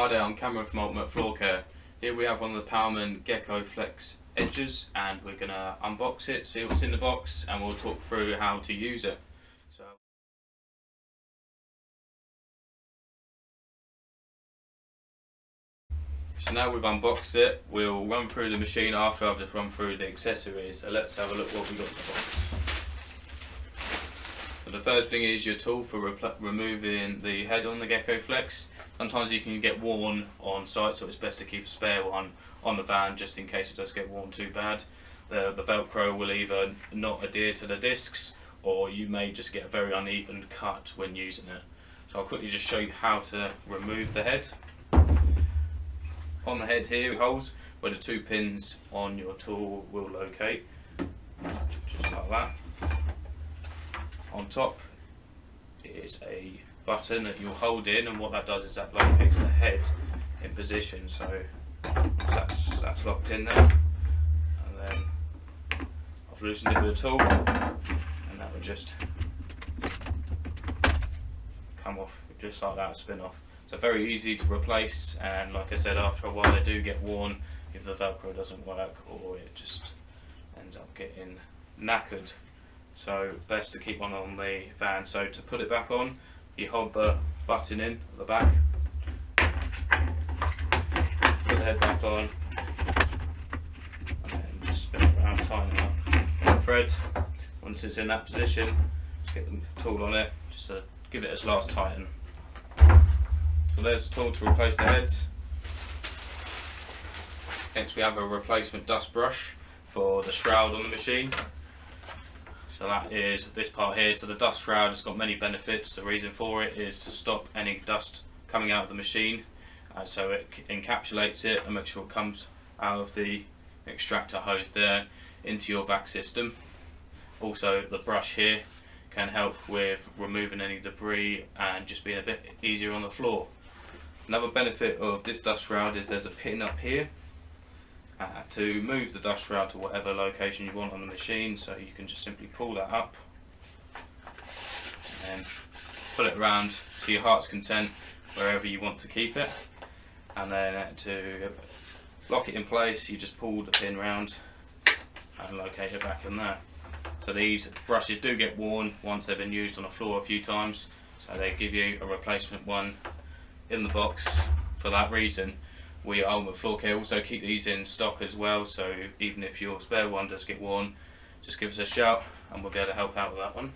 Hi there, I'm Cameron from Ultimate Floor Care. Here we have one of the Pallmann Gecko Flex edges, and we're going to unbox it, see what's in the box, and we'll talk through how to use it. So now we've unboxed it, we'll run through the machine after I've just run through the accessories. So let's have a look what we got in the box. So the first thing is your tool for removing the head on the Gecko Flex. Sometimes you can get worn on site, so it's best to keep a spare one on the van just in case it does get worn too bad. The Velcro will either not adhere to the discs, or you may just get a very uneven cut when using it. So I'll quickly just show you how to remove the head. On the head here, holes where the two pins on your tool will locate, just like that. On top is a button that you'll hold in, and what that does is that locates the head in position. So that's locked in there, and then I've loosened it with a tool, and that will just come off just like that, spin off. So very easy to replace, and like I said, after a while they do get worn if the Velcro doesn't work or it just ends up getting knackered. So best to keep one on the van. So to put it back on, you hold the button in at the back, put the head back on, and then just spin it around, tighten up the thread. Once it's in that position, get the tool on it, just to give it its last tighten. So there's the tool to replace the head. Next we have a replacement dust brush for the shroud on the machine. So that is this part here. So the dust shroud has got many benefits. The reason for it is to stop any dust coming out of the machine. So it encapsulates it and makes sure it comes out of the extractor hose there into your vac system. Also the brush here can help with removing any debris and just being a bit easier on the floor. Another benefit of this dust shroud is there's a pin up here to move the dust shroud to whatever location you want on the machine. So you can just simply pull that up and pull it around to your heart's content wherever you want to keep it. And then to lock it in place, you just pull the pin round and locate it back in there. So these brushes do get worn once they've been used on the floor a few times, so they give you a replacement one in the box. For that reason, we at Ultimate Floor Care also keep these in stock as well, so even if your spare one does get worn, just give us a shout and we'll be able to help out with that one.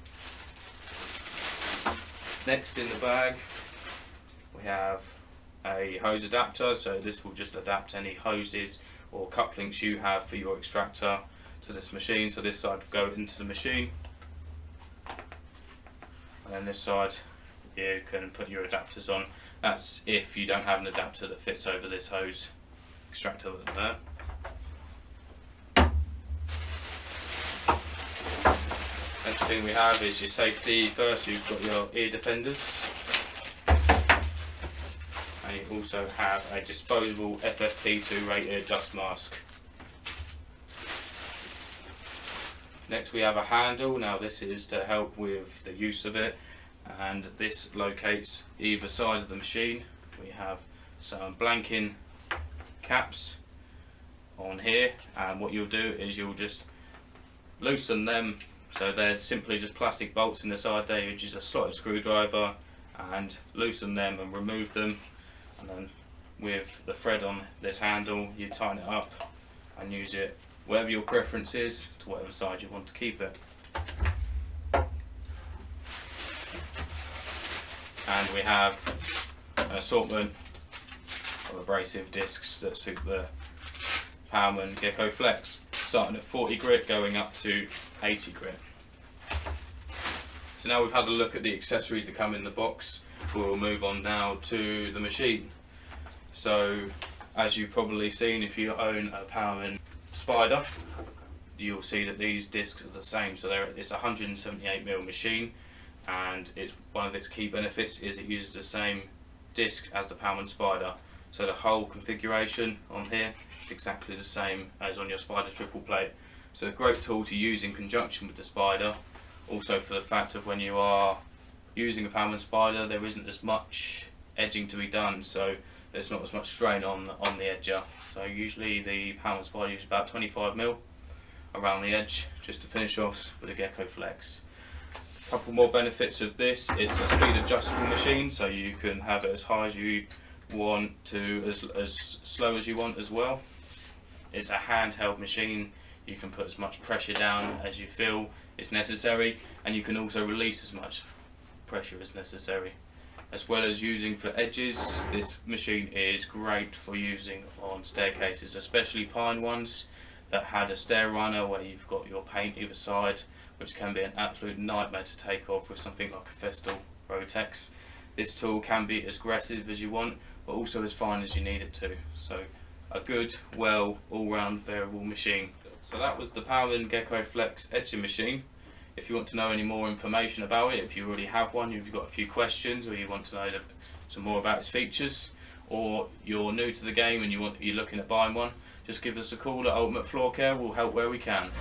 Next in the bag we have a hose adapter. So this will just adapt any hoses or couplings you have for your extractor to this machine. So this side will go into the machine, and then this side you can put your adapters on. That's if you don't have an adapter that fits over this hose extractor there. Next thing we have is your safety. First you've got your ear defenders, and you also have a disposable FFP2 rated dust mask. Next we have a handle. Now this is to help with the use of it, and this locates either side of the machine. We have some blanking caps on here, and what you'll do is you'll just loosen them. So they're simply just plastic bolts in the side there. You use a slotted screwdriver and loosen them and remove them, and then with the thread on this handle you tighten it up and use it whatever your preference is to whatever side you want to keep it. And we have an assortment of abrasive discs that suit the Pallmann Gecko Flex, starting at 40 grit going up to 80 grit. So now we've had a look at the accessories that come in the box, we'll move on now to the machine. So as you've probably seen, if you own a Pallmann Spider, you'll see that these discs are the same. So it's a 178mm machine, and it's one of its key benefits is it uses the same disc as the Pallmann Spider. So the whole configuration on here is exactly the same as on your Spider triple plate. So a great tool to use in conjunction with the Spider. Also for the fact of when you are using a Pallmann Spider, there isn't as much edging to be done. So there's not as much strain on the edger. So usually the Pallmann Spider uses about 25mm around the edge just to finish off with a Gecko Flex. A couple more benefits of this: it's a speed adjustable machine, so you can have it as high as you want to as slow as you want as well. It's a handheld machine. You can put as much pressure down as you feel is necessary, and you can also release as much pressure as necessary. As well as using for edges, this machine is great for using on staircases, especially pine ones that had a stair runner where you've got your paint either side, which can be an absolute nightmare to take off with something like a Festool Rotex. This tool can be as aggressive as you want, but also as fine as you need it to. So a good, well, all-round variable machine. So that was the Pallmann Gecko Flex edging machine. If you want to know any more information about it, if you already have one, you've got a few questions, or you want to know some more about its features, or you're new to the game and you're looking at buying one, just give us a call at Ultimate Floor Care. We'll help where we can.